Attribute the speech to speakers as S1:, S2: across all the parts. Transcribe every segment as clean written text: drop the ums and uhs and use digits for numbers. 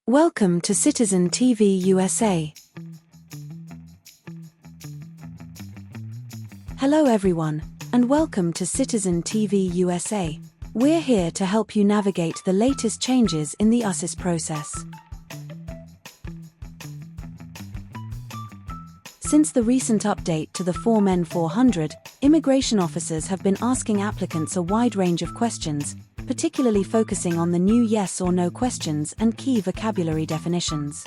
S1: Welcome to Citizen TV USA. Hello everyone, and welcome to Citizen TV USA. We're here to help you navigate the latest changes in the US process. Since the recent update to the Form N400, immigration officers have been asking applicants a wide range of questions, particularly focusing on the new yes or no questions and key vocabulary definitions.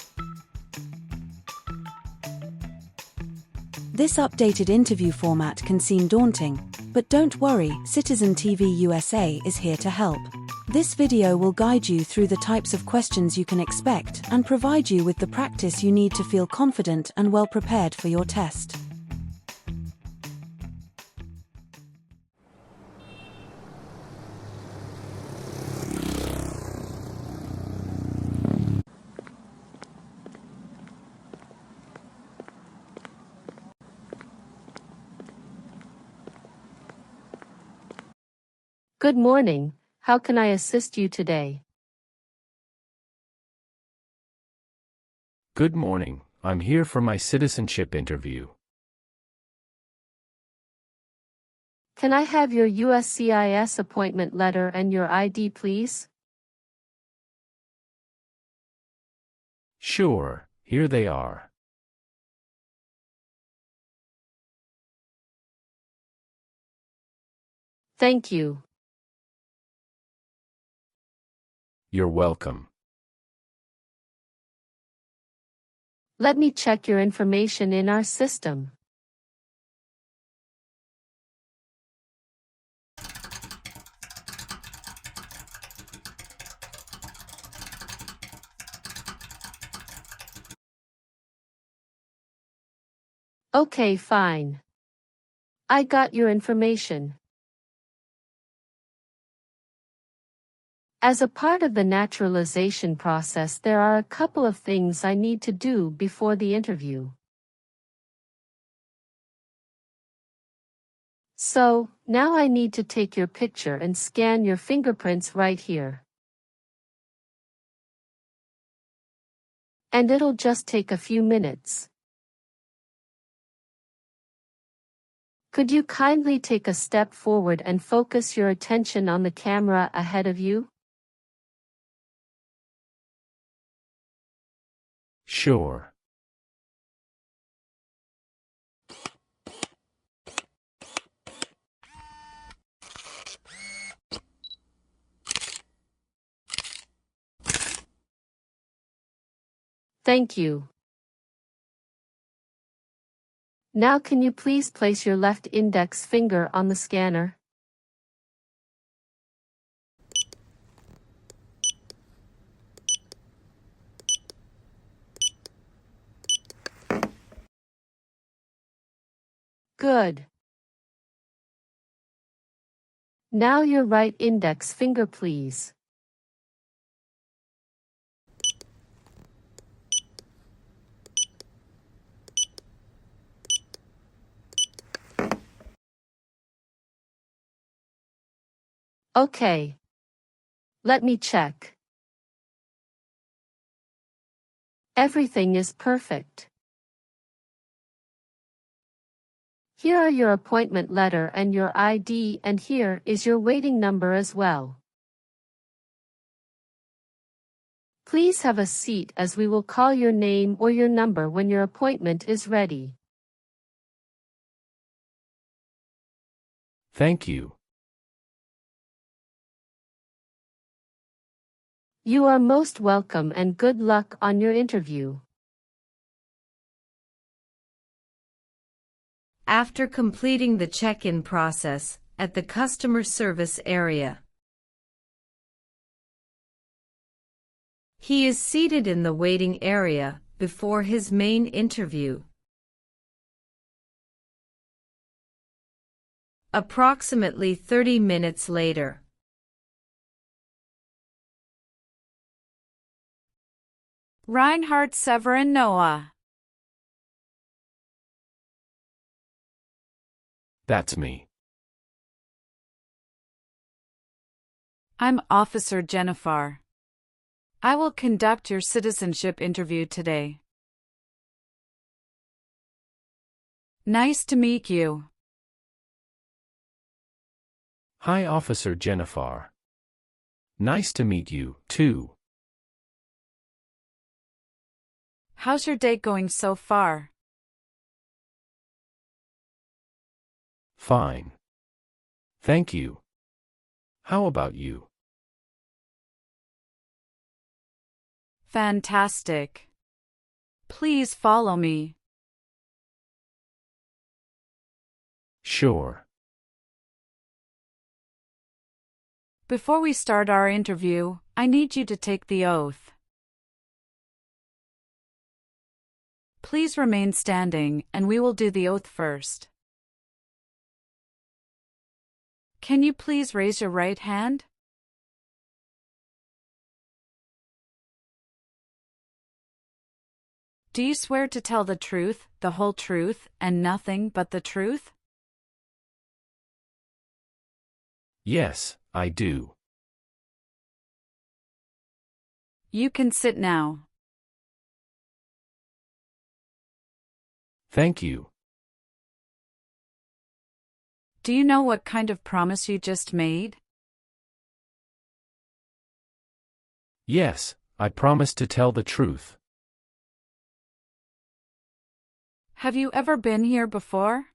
S1: This updated interview format can seem daunting, but don't worry, Citizen TV USA is here to help. This video will guide you through the types of questions you can expect and provide you with the practice you need to feel confident and well prepared for your test.
S2: Good morning. How can I assist you today?
S3: Good morning. I'm here for my citizenship interview.
S2: Can I have your USCIS appointment letter and your ID, please?
S3: Sure, here they are.
S2: Thank you.
S3: You're welcome.
S2: Let me check your information in our system. Okay, fine. I got your information. As a part of the naturalization process, there are a couple of things I need to do before the interview. So, now I need to take your picture and scan your fingerprints right here. And it'll just take a few minutes. Could you kindly take a step forward and focus your attention on the camera ahead of you?
S3: Sure.
S2: Thank you. Now can you please place your left index finger on the scanner? Good. Now your right index finger, please. Okay. Let me check. Everything is perfect. Here are your appointment letter and your ID, and here is your waiting number as well. Please have a seat as we will call your name or your number when your appointment is ready.
S3: Thank you.
S2: You are most welcome and good luck on your interview.
S4: After completing the check-in process at the customer service area, he is seated in the waiting area before his main interview. Approximately 30 minutes later,
S5: Reinhardt Severin Noah.
S3: That's me.
S5: I'm Officer Jennifer. I will conduct your citizenship interview today. Nice to meet you.
S3: Hi, Officer Jennifer. Nice to meet you, too.
S5: How's your day going so far?
S3: Fine. Thank you. How about you?
S5: Fantastic. Please follow me.
S3: Sure.
S5: Before we start our interview, I need you to take the oath. Please remain standing, and we will do the oath first. Can you please raise your right hand? Do you swear to tell the truth, the whole truth, and nothing but the truth?
S3: Yes, I do.
S5: You can sit now.
S3: Thank you.
S5: Do you know what kind of promise you just made?
S3: Yes, I promise to tell the truth.
S5: Have you ever been here before?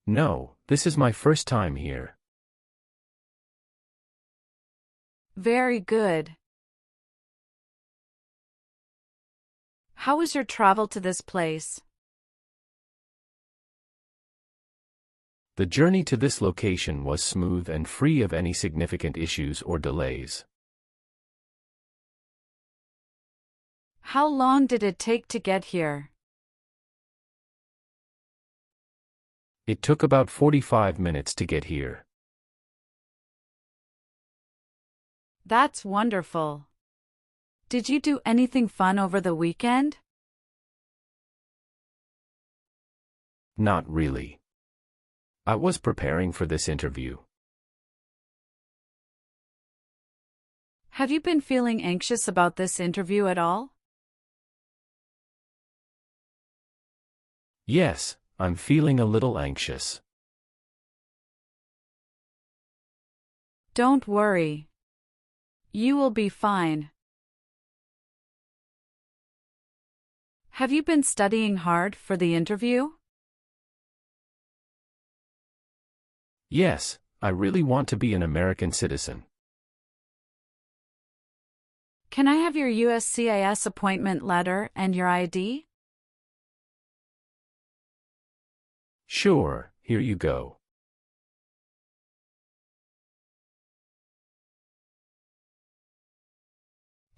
S3: No, this is my first time here.
S5: Very good. How was your travel to this place?
S3: The journey to this location was smooth and free of any significant issues or delays.
S5: How long did it take to get here?
S3: It took about 45 minutes to get here.
S5: That's wonderful. Did you do anything fun over the weekend?
S3: Not really. I was preparing for this interview.
S5: Have you been feeling anxious about this interview at all?
S3: Yes, I'm feeling a little anxious.
S5: Don't worry. You will be fine. Have you been studying hard for the interview?
S3: Yes, I really want to be an American citizen.
S5: Can I have your USCIS appointment letter and your ID?
S3: Sure, here you go.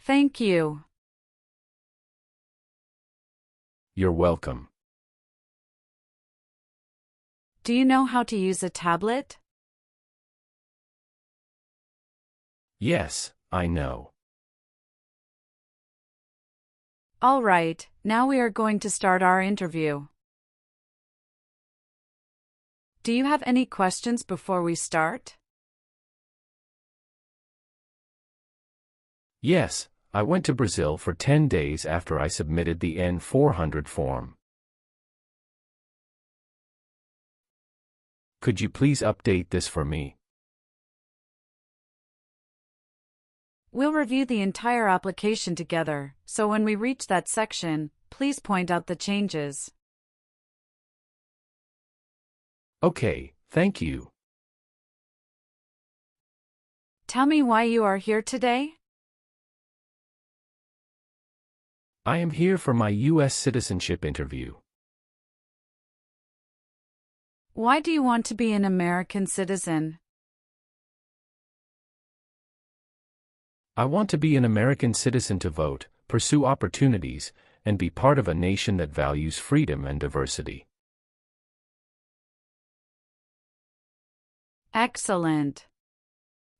S5: Thank you.
S3: You're welcome.
S5: Do you know how to use a tablet?
S3: Yes, I know.
S5: All right, now we are going to start our interview. Do you have any questions before we start?
S3: Yes, I went to Brazil for 10 days after I submitted the N400 form. Could you please update this for me?
S5: We'll review the entire application together, so when we reach that section, please point out the changes.
S3: Okay, thank you.
S5: Tell me why you are here today?
S3: I am here for my US citizenship interview.
S5: Why do you want to be an American citizen?
S3: I want to be an American citizen to vote, pursue opportunities, and be part of a nation that values freedom and diversity.
S5: Excellent.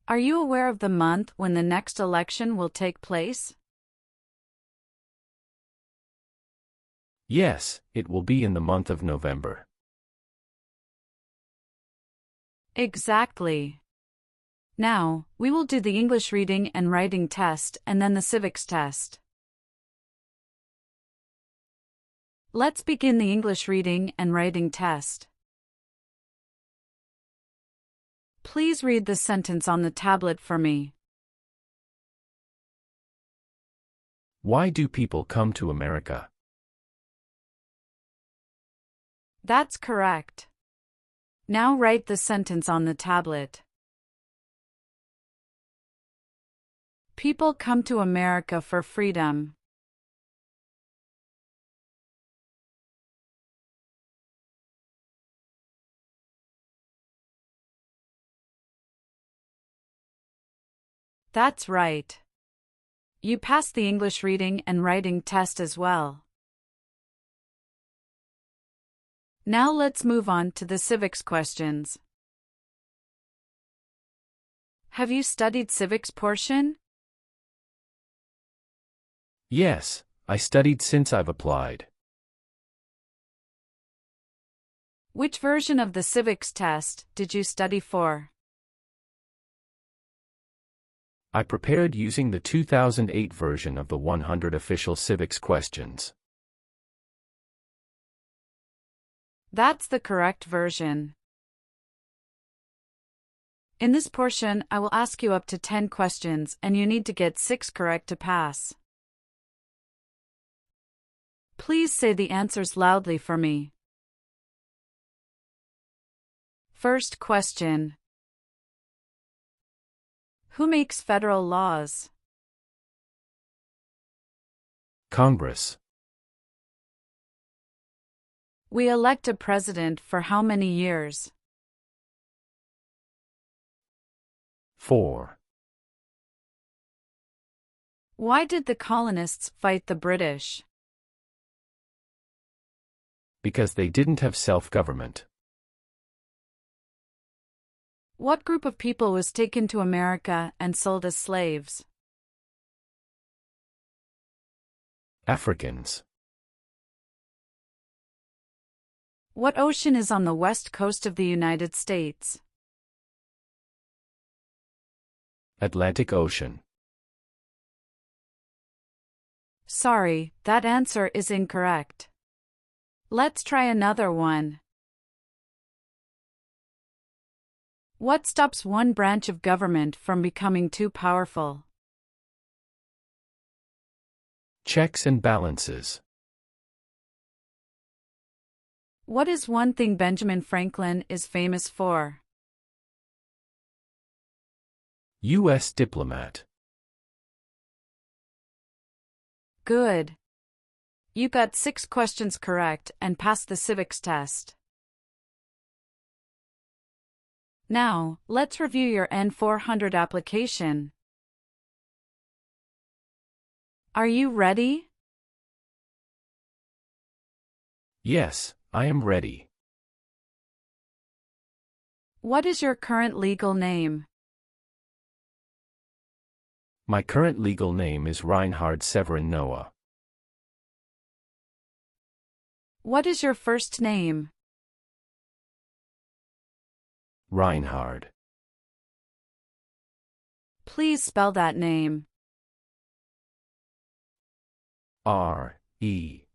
S5: Are you aware of the month when the next election will take place?
S3: Yes, it will be in the month of November.
S5: Exactly. Now, we will do the English reading and writing test and then the civics test. Let's begin the English reading and writing test. Please read the sentence on the tablet for me.
S3: Why do people come to America?
S5: That's correct. Now write the sentence on the tablet. People come to America for freedom. That's right. You passed the English reading and writing test as well. Now let's move on to the civics questions. Have you studied civics portion?
S3: Yes, I studied since I've applied.
S5: Which version of the civics test did you study for?
S3: I prepared using the 2008 version of the 100 official civics questions.
S5: That's the correct version. In this portion, I will ask you up to 10 questions and you need to get 6 correct to pass. Please say the answers loudly for me. First question. Who makes federal laws?
S3: Congress.
S5: We elect a president for how many years?
S3: 4.
S5: Why did the colonists fight the British?
S3: Because they didn't have self-government.
S5: What group of people was taken to America and sold as slaves?
S3: Africans.
S5: What ocean is on the west coast of the United States?
S3: Atlantic Ocean.
S5: Sorry, that answer is incorrect. Let's try another one. What stops one branch of government from becoming too powerful?
S3: Checks and balances.
S5: What is one thing Benjamin Franklin is famous for?
S3: U.S. diplomat.
S5: Good. You got 6 questions correct and passed the civics test. Now, let's review your N400 application. Are you ready?
S3: Yes, I am ready.
S5: What is your current legal name?
S3: My current legal name is Reinhard Severin Noah.
S5: What is your first name?
S3: Reinhard.
S5: Please spell that name.
S3: R-E-I-N-H-A-R-D.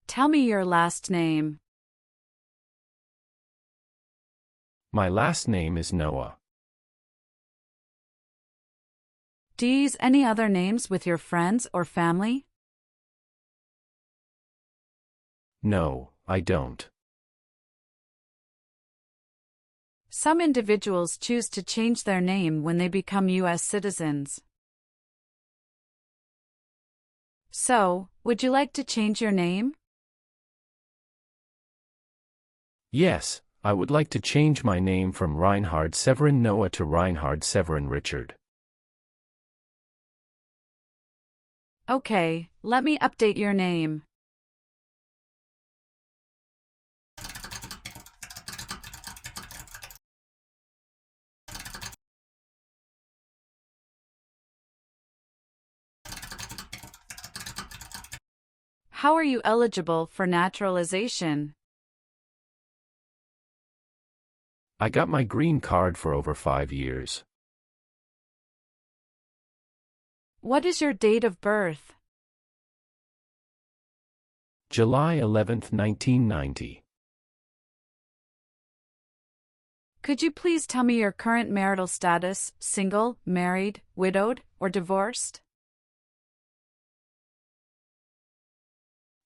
S5: Tell me your last name.
S3: My last name is Noah.
S5: Do you use any other names with your friends or family?
S3: No, I don't.
S5: Some individuals choose to change their name when they become US citizens. So, would you like to change your name?
S3: Yes, I would like to change my name from Reinhard Severin Noah to Reinhard Severin Richard.
S5: Okay, let me update your name. How are you eligible for naturalization?
S3: I got my green card for over 5 years.
S5: What is your date of birth?
S3: July 11, 1990.
S5: Could you please tell me your current marital status: single, married, widowed, or divorced?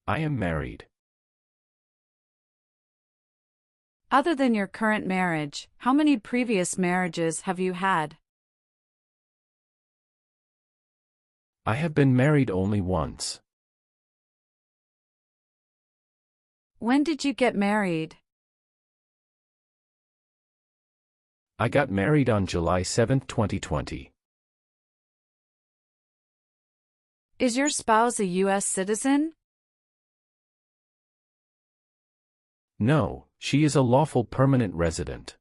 S3: I am married.
S5: Other than your current marriage, how many previous marriages have you had?
S3: I have been married only once.
S5: When did you get married?
S3: I got married on July 7, 2020.
S5: Is your spouse a US citizen?
S3: No, she is a lawful permanent resident.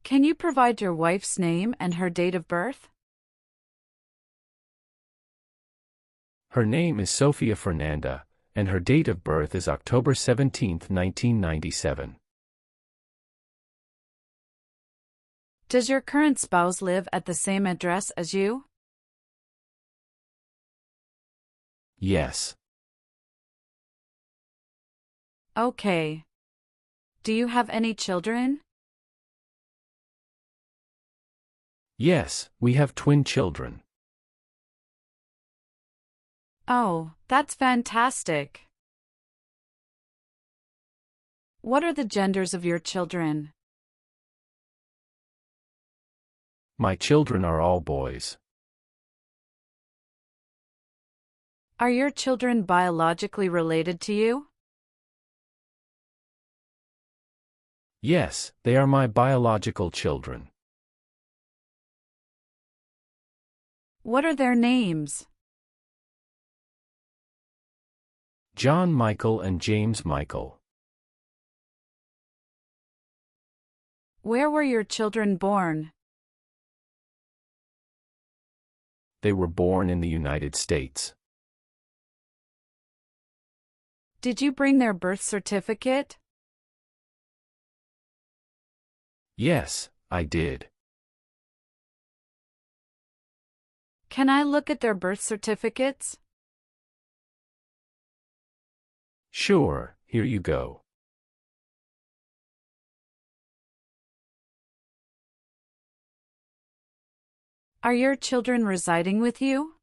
S5: Can you provide your wife's name and her date of birth?
S3: Her name is Sofia Fernanda, and her date of birth is October 17, 1997.
S5: Does your current spouse live at the same address as you?
S3: Yes.
S5: Okay. Do you have any children?
S3: Yes, we have twin children.
S5: Oh, that's fantastic. What are the genders of your children?
S3: My children are all boys.
S5: Are your children biologically related to you?
S3: Yes, they are my biological children.
S5: What are their names?
S3: John Michael and James Michael.
S5: Where were your children born?
S3: They were born in the United States.
S5: Did you bring their birth certificate?
S3: Yes, I did.
S5: Can I look at their birth certificates?
S3: Sure, here you go.
S5: Are your children residing with you?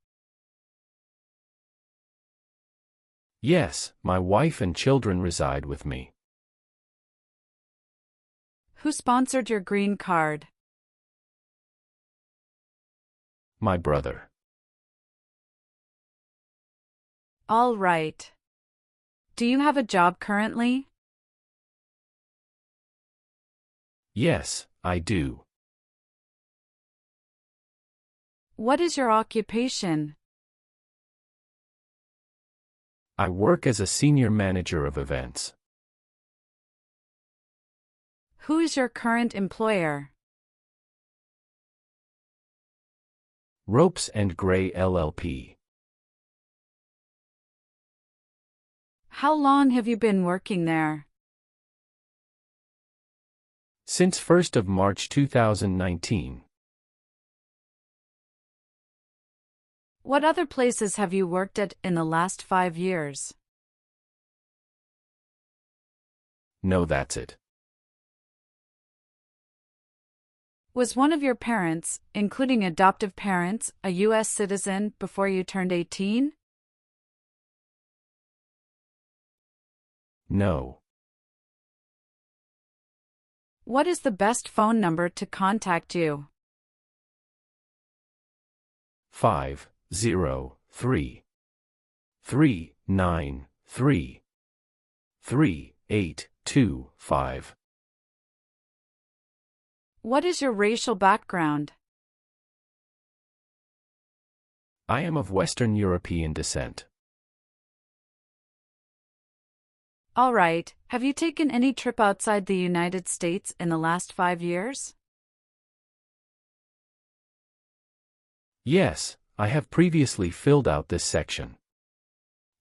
S3: Yes, my wife and children reside with me.
S5: Who sponsored your green card?
S3: My brother.
S5: All right. Do you have a job currently?
S3: Yes, I do.
S5: What is your occupation?
S3: I work as a senior manager of events.
S5: Who is your current employer?
S3: Ropes and Gray LLP.
S5: How long have you been working there?
S3: Since 1st of March 2019.
S5: What other places have you worked at in the last 5 years?
S3: No, that's it.
S5: Was one of your parents, including adoptive parents, a US citizen before you turned 18?
S3: No.
S5: What is the best phone number to contact you?
S3: 503-393-3825.
S5: What is your racial background?
S3: I am of Western European descent.
S5: All right, have you taken any trip outside the United States in the last 5 years?
S3: Yes, I have previously filled out this section.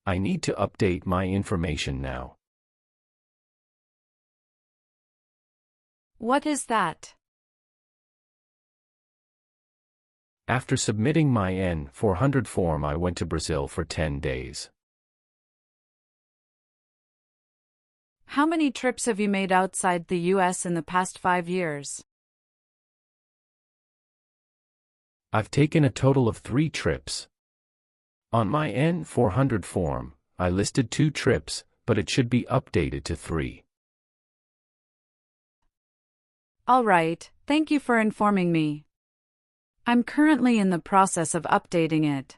S3: I need to update my information now.
S5: What is that?
S3: After submitting my N-400 form, I went to Brazil for 10 days.
S5: How many trips have you made outside the US in the past 5 years?
S3: I've taken a total of 3 trips. On my N-400 form, I listed 2 trips, but it should be updated to 3.
S5: All right, thank you for informing me. I'm currently in the process of updating it.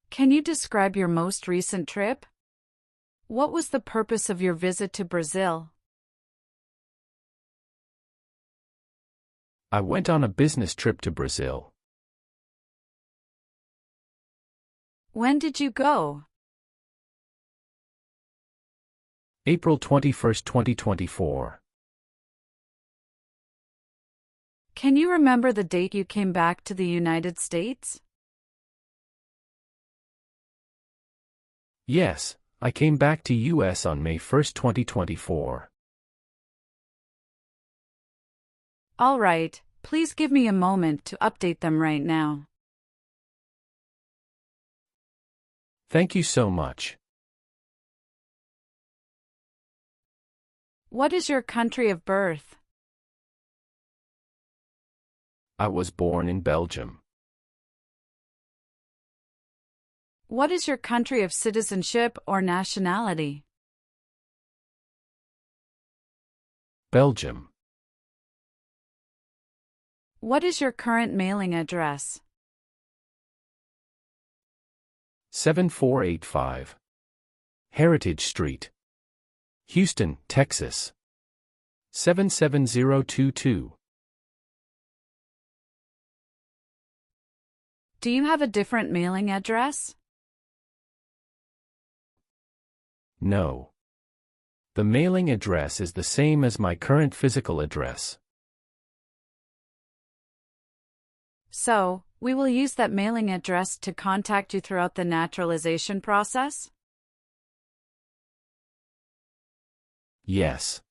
S5: Can you describe your most recent trip? What was the purpose of your visit to Brazil?
S3: I went on a business trip to Brazil.
S5: When did you go?
S3: April 21, 2024.
S5: Can you remember the date you came back to the United States?
S3: Yes, I came back to US on May 1, 2024.
S5: All right, please give me a moment to update them right now.
S3: Thank you so much.
S5: What is your country of birth?
S3: I was born in Belgium.
S5: What is your country of citizenship or nationality?
S3: Belgium.
S5: What is your current mailing address?
S3: 7485 Heritage Street, Houston, Texas 77022.
S5: Do you have a different mailing address?
S3: No. The mailing address is the same as my current physical address.
S5: So, we will use that mailing address to contact you throughout the naturalization process?
S3: Yes.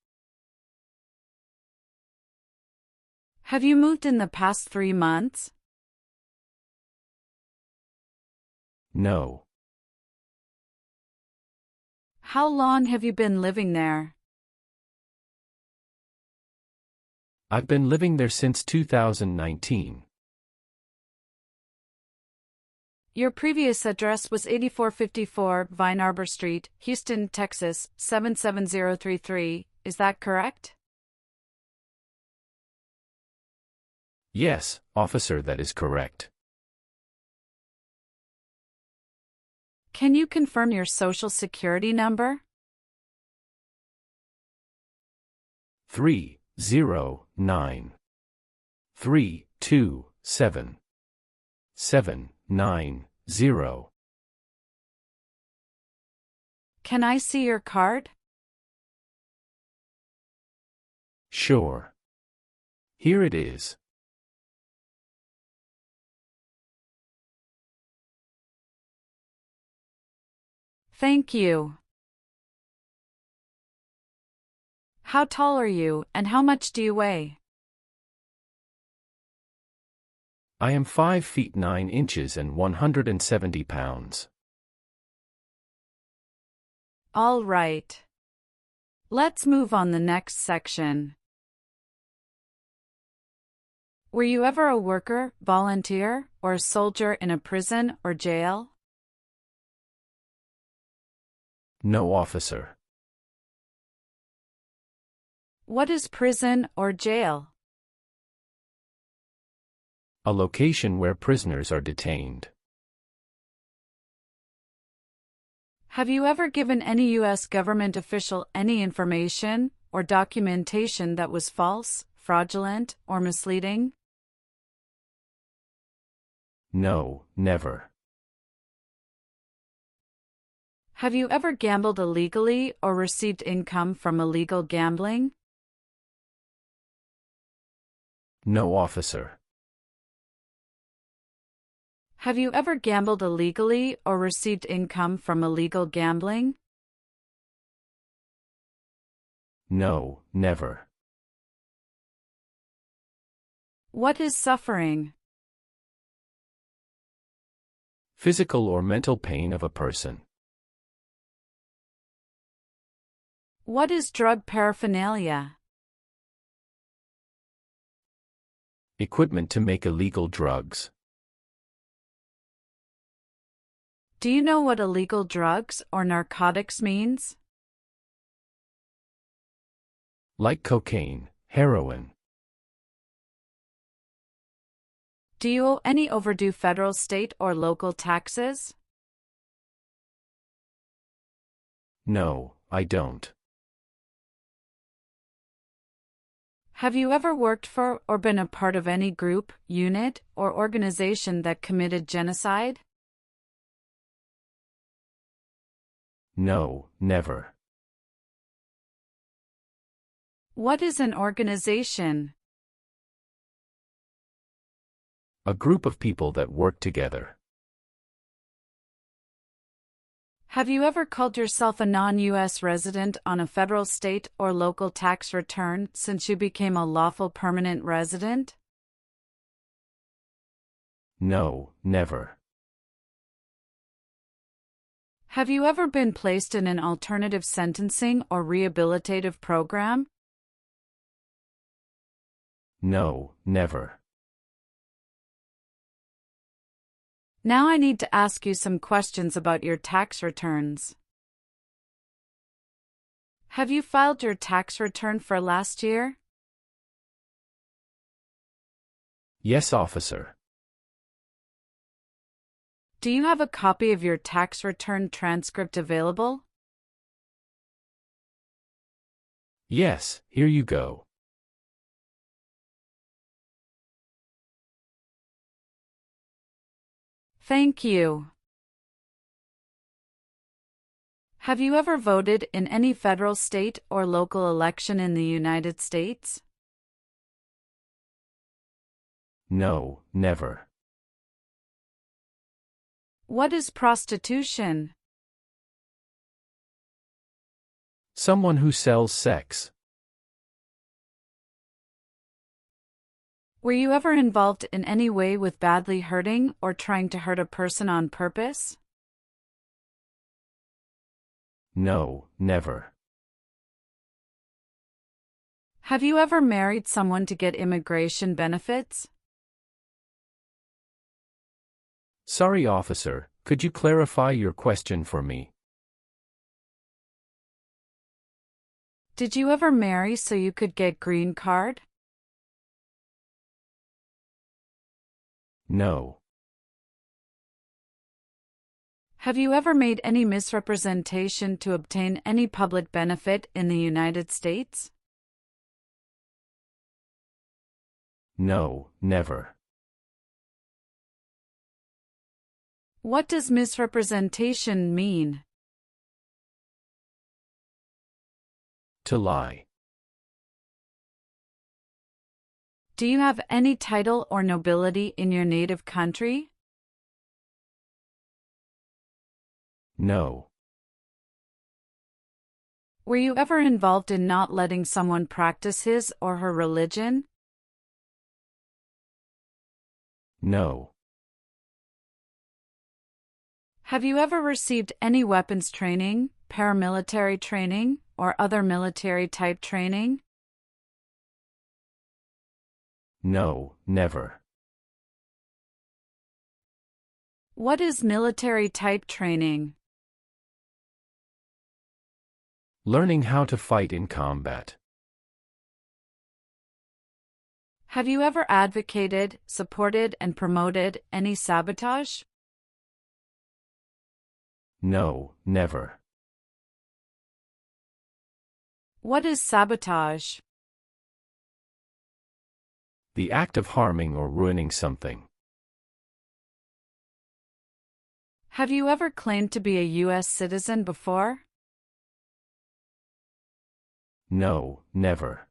S5: Have you moved in the past 3 months?
S3: No.
S5: How long have you been living there?
S3: I've been living there since 2019.
S5: Your previous address was 8454 Vine Arbor Street, Houston, Texas 77033, is that correct?
S3: Yes, officer, that is correct.
S5: Can you confirm your social security number?
S3: 309 327 790.
S5: Can I see your card?
S3: Sure. Here it is.
S5: Thank you. How tall are you, and how much do you weigh?
S3: I am 5 feet 9 inches and 170 pounds.
S5: All right. Let's move on the next section. Were you ever a worker, volunteer, or a soldier in a prison or jail?
S3: No, officer.
S5: What is prison or jail?
S3: A location where prisoners are detained.
S5: Have you ever given any U.S. government official any information or documentation that was false, fraudulent, or misleading?
S3: No, never.
S5: Have you ever gambled illegally or received income from illegal gambling?
S3: No, officer.
S5: Have you ever gambled illegally or received income from illegal gambling?
S3: No, never.
S5: What is suffering?
S3: Physical or mental pain of a person.
S5: What is drug paraphernalia?
S3: Equipment to make illegal drugs.
S5: Do you know what illegal drugs or narcotics means?
S3: Like cocaine, heroin.
S5: Do you owe any overdue federal, state, or local taxes?
S3: No, I don't.
S5: Have you ever worked for or been a part of any group, unit, or organization that committed genocide?
S3: No, never.
S5: What is an organization?
S3: A group of people that work together.
S5: Have you ever called yourself a non-U.S. resident on a federal, state, or local tax return since you became a lawful permanent resident?
S3: No, never.
S5: Have you ever been placed in an alternative sentencing or rehabilitative program?
S3: No, never.
S5: Now I need to ask you some questions about your tax returns. Have you filed your tax return for last year?
S3: Yes, officer.
S5: Do you have a copy of your tax return transcript available?
S3: Yes, here you go.
S5: Thank you. Have you ever voted in any federal, state, or local election in the United States?
S3: No, never.
S5: What is prostitution?
S3: Someone who sells sex.
S5: Were you ever involved in any way with badly hurting or trying to hurt a person on purpose?
S3: No, never.
S5: Have you ever married someone to get immigration benefits?
S3: Sorry, officer, could you clarify your question for me?
S5: Did you ever marry so you could get green card?
S3: No.
S5: Have you ever made any misrepresentation to obtain any public benefit in the United States?
S3: No, never.
S5: What does misrepresentation mean?
S3: To lie.
S5: Do you have any title or nobility in your native country?
S3: No.
S5: Were you ever involved in not letting someone practice his or her religion?
S3: No.
S5: Have you ever received any weapons training, paramilitary training, or other military-type training?
S3: No, never.
S5: What is military-type training?
S3: Learning how to fight in combat.
S5: Have you ever advocated, supported, and promoted any sabotage?
S3: No, never.
S5: What is sabotage?
S3: The act of harming or ruining something.
S5: Have you ever claimed to be a US citizen before?
S3: No, never.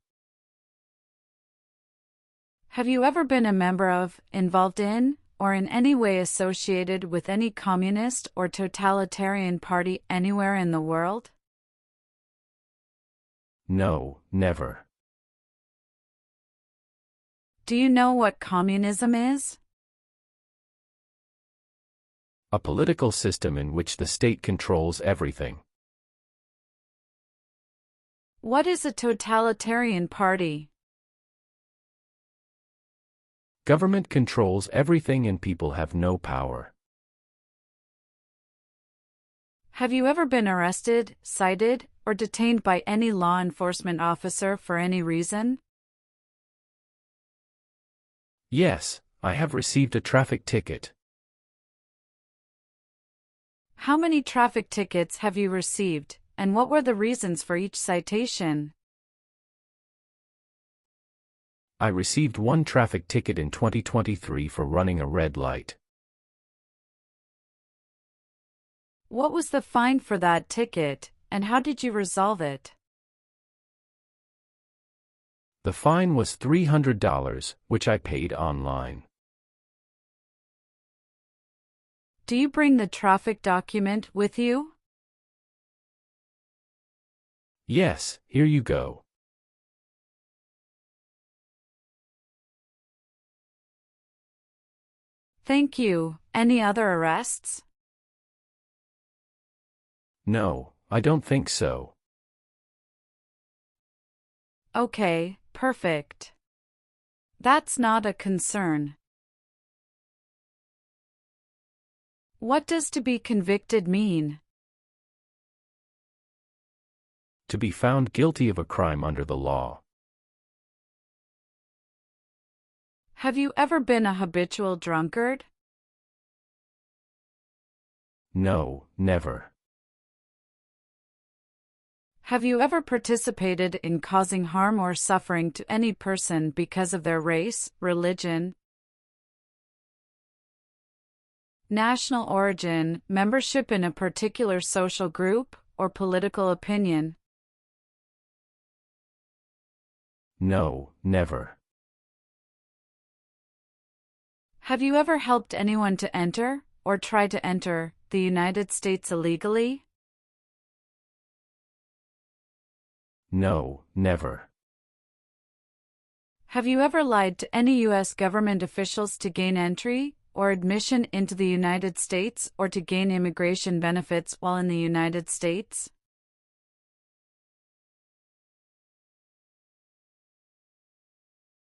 S5: Have you ever been a member of, involved in, or in any way associated with any communist or totalitarian party anywhere in the world?
S3: No, never.
S5: Do you know what communism is?
S3: A political system in which the state controls everything.
S5: What is a totalitarian party?
S3: Government controls everything and people have no power.
S5: Have you ever been arrested, cited, or detained by any law enforcement officer for any reason?
S3: Yes, I have received a traffic ticket.
S5: How many traffic tickets have you received, and what were the reasons for each citation?
S3: I received one traffic ticket in 2023 for running a red light.
S5: What was the fine for that ticket, and how did you resolve it?
S3: The fine was $300, which I paid online.
S5: Do you bring the traffic document with you?
S3: Yes, here you go.
S5: Thank you. Any other arrests?
S3: No, I don't think so.
S5: Okay, perfect. That's not a concern. What does to be convicted mean?
S3: To be found guilty of a crime under the law.
S5: Have you ever been a habitual drunkard?
S3: No, never.
S5: Have you ever participated in causing harm or suffering to any person because of their race, religion, national origin, membership in a particular social group, or political opinion?
S3: No, never.
S5: Have you ever helped anyone to enter, or try to enter, the United States illegally?
S3: No, never.
S5: Have you ever lied to any U.S. government officials to gain entry or admission into the United States or to gain immigration benefits while in the United States?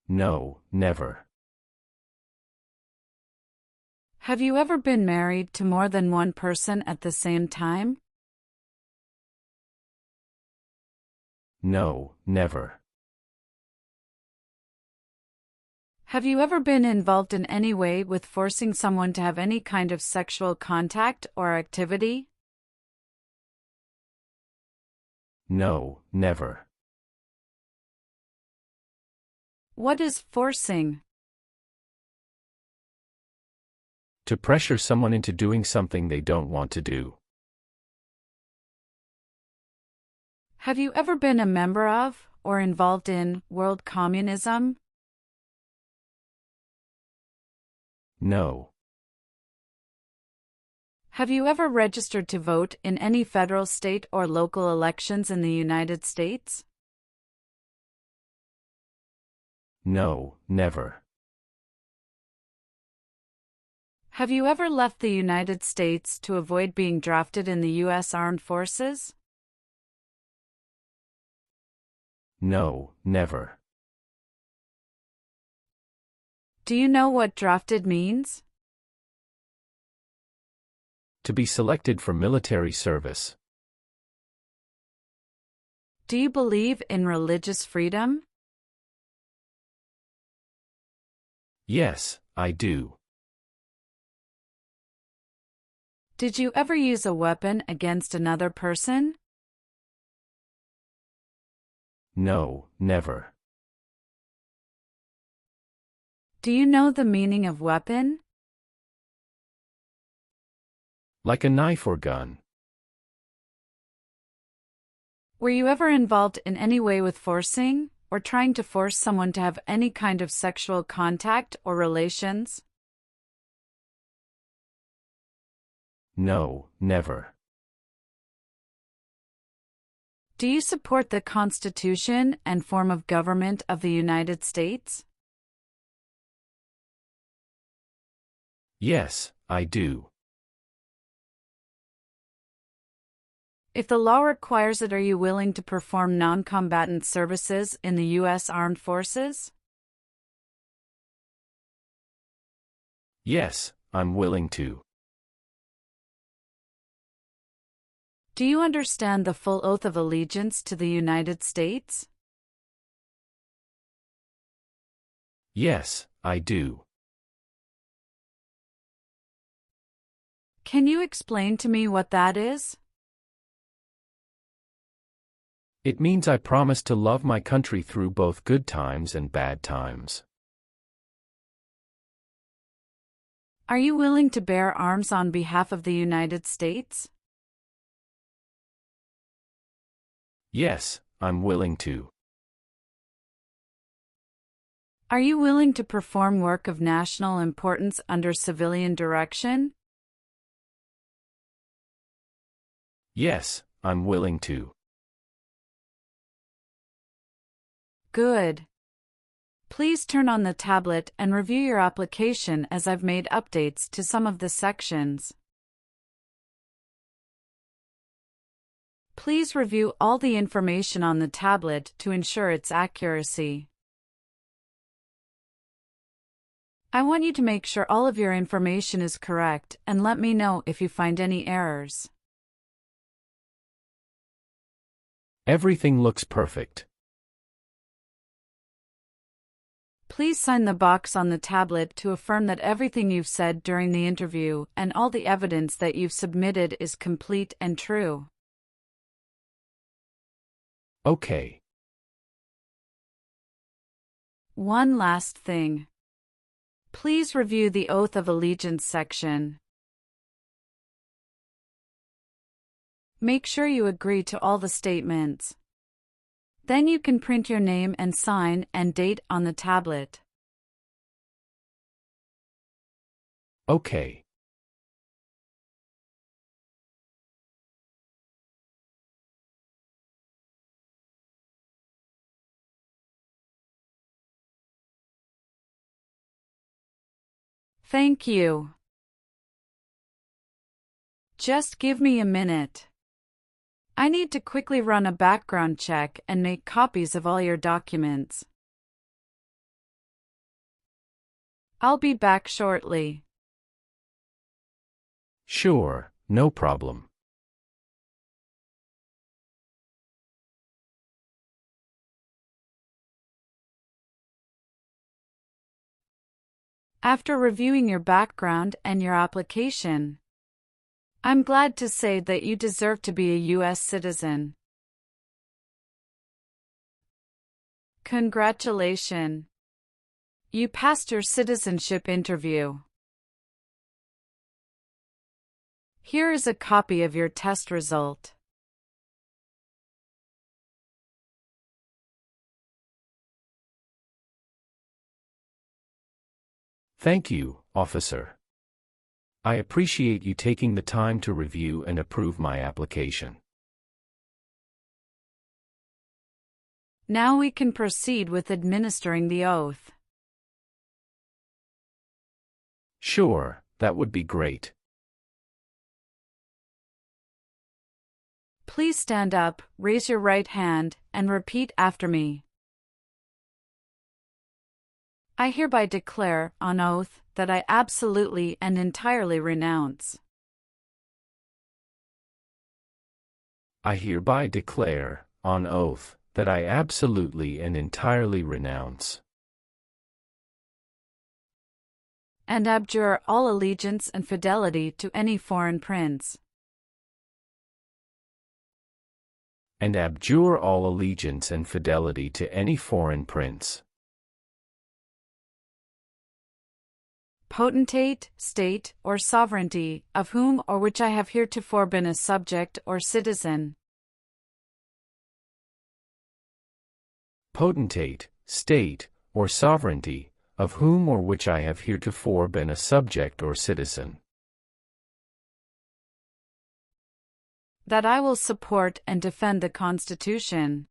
S3: No, never.
S5: Have you ever been married to more than one person at the same time?
S3: No, never.
S5: Have you ever been involved in any way with forcing someone to have any kind of sexual contact or activity?
S3: No, never.
S5: What is forcing?
S3: To pressure someone into doing something they don't want to do.
S5: Have you ever been a member of, or involved in, world communism?
S3: No.
S5: Have you ever registered to vote in any federal, state, or local elections in the United States?
S3: No, never.
S5: Have you ever left the United States to avoid being drafted in the U.S. Armed Forces?
S3: No, never.
S5: Do you know what drafted means?
S3: To be selected for military service.
S5: Do you believe in religious freedom?
S3: Yes, I do.
S5: Did you ever use a weapon against another person?
S3: No, never.
S5: Do you know the meaning of weapon?
S3: Like a knife or gun.
S5: Were you ever involved in any way with forcing, or trying to force someone to have any kind of sexual contact or relations?
S3: No, never.
S5: Do you support the Constitution and form of government of the United States?
S3: Yes, I do.
S5: If the law requires it, are you willing to perform non-combatant services in the U.S. Armed Forces?
S3: Yes, I'm willing to.
S5: Do you understand the full oath of allegiance to the United States?
S3: Yes, I do.
S5: Can you explain to me what that is?
S3: It means I promise to love my country through both good times and bad times.
S5: Are you willing to bear arms on behalf of the United States?
S3: Yes, I'm willing to.
S5: Are you willing to perform work of national importance under civilian direction?
S3: Yes, I'm willing to.
S5: Good. Please turn on the tablet and review your application as I've made updates to some of the sections. Please review all the information on the tablet to ensure its accuracy. I want you to make sure all of your information is correct and let me know if you find any errors.
S3: Everything looks perfect.
S5: Please sign the box on the tablet to affirm that everything you've said during the interview and all the evidence that you've submitted is complete and true.
S3: Okay.
S5: One last thing. Please review the Oath of Allegiance section. Make sure you agree to all the statements. Then you can print your name and sign and date on the tablet.
S3: Okay.
S5: Thank you. Just give me a minute. I need to quickly run a background check and make copies of all your documents. I'll be back shortly.
S3: Sure, no problem.
S5: After reviewing your background and your application, I'm glad to say that you deserve to be a US citizen. Congratulations! You passed your citizenship interview. Here is a copy of your test result.
S3: Thank you, officer. I appreciate you taking the time to review and approve my application.
S5: Now we can proceed with administering the oath.
S3: Sure, that would be great.
S5: Please stand up, raise your right hand, and repeat after me. I hereby declare, on oath, that I absolutely and entirely renounce.
S3: I hereby declare, on oath, that I absolutely and entirely renounce
S5: and abjure all allegiance and fidelity to any foreign prince.
S3: and abjure all allegiance and fidelity to any foreign prince,
S5: potentate, state, or sovereignty, of whom or which I have heretofore been a subject or citizen.
S3: potentate, state, or sovereignty, of whom or which I have heretofore been a subject or citizen.
S5: That I will support and defend the Constitution.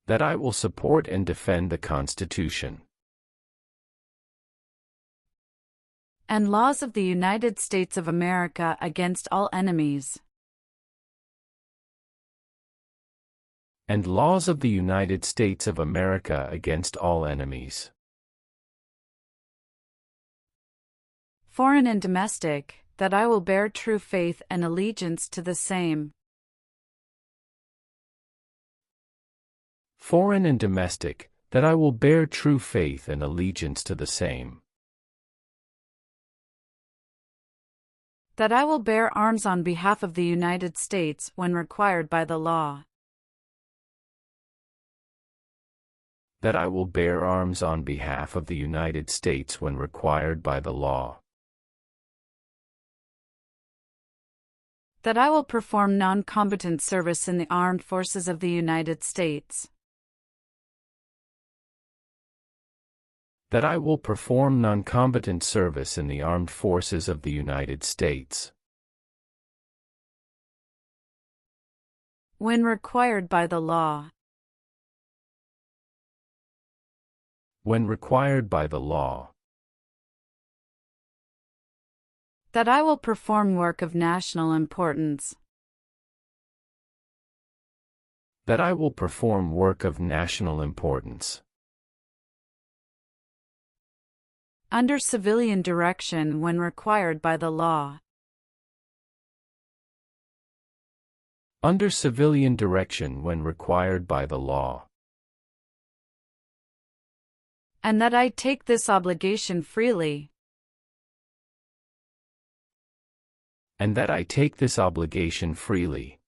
S3: That I will support and defend the Constitution.
S5: And laws of the United States of America against all enemies.
S3: And laws of the United States of America against all enemies.
S5: Foreign and domestic, that I will bear true faith and allegiance to the same.
S3: Foreign and domestic, that I will bear true faith and allegiance to the same.
S5: That I will bear arms on behalf of the United States when required by the law.
S3: That I will bear arms on behalf of the United States when required by the law.
S5: That I will perform non-combatant service in the armed forces of the United States.
S3: That I will perform non-combatant service in the armed forces of the United States.
S5: When required by the law.
S3: When required by the law.
S5: That I will perform work of national importance.
S3: That I will perform work of national importance.
S5: Under civilian direction when required by the law.
S3: Under civilian direction when required by the law.
S5: And that I take this obligation freely.
S3: And that I take this obligation freely.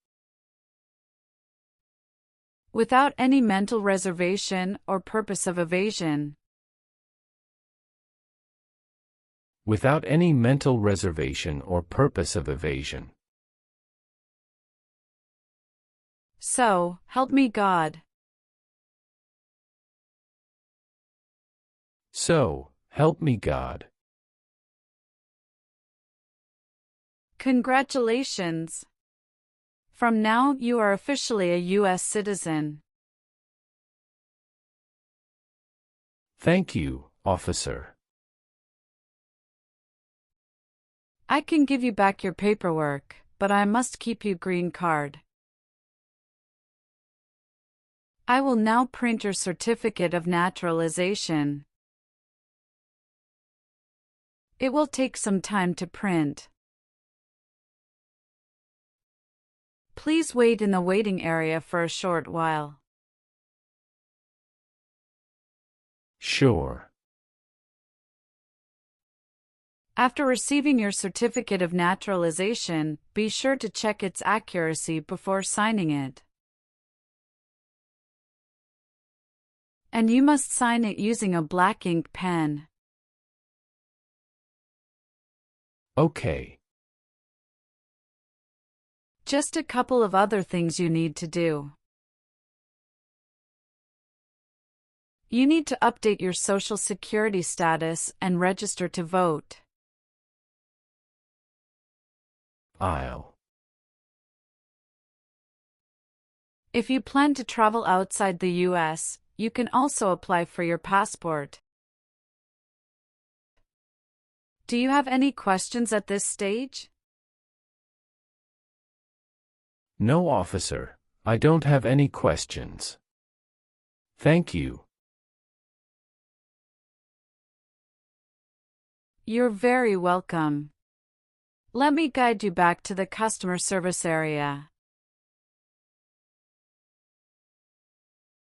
S5: Without any mental reservation or purpose of evasion.
S3: Without any mental reservation or purpose of evasion.
S5: So, help me God.
S3: So, help me God.
S5: Congratulations! From now, you are officially a US citizen.
S3: Thank you, officer.
S5: I can give you back your paperwork, but I must keep your green card. I will now print your certificate of naturalization. It will take some time to print. Please wait in the waiting area for a short while.
S3: Sure.
S5: After receiving your certificate of naturalization, be sure to check its accuracy before signing it. And you must sign it using a black ink pen.
S3: Okay.
S5: Just a couple of other things you need to do. You need to update your Social Security status and register to vote. If you plan to travel outside the US, you can also apply for your passport. Do you have any questions at this stage?
S3: No, officer. I don't have any questions. Thank you.
S5: You're very welcome. Let me guide you back to the customer service area.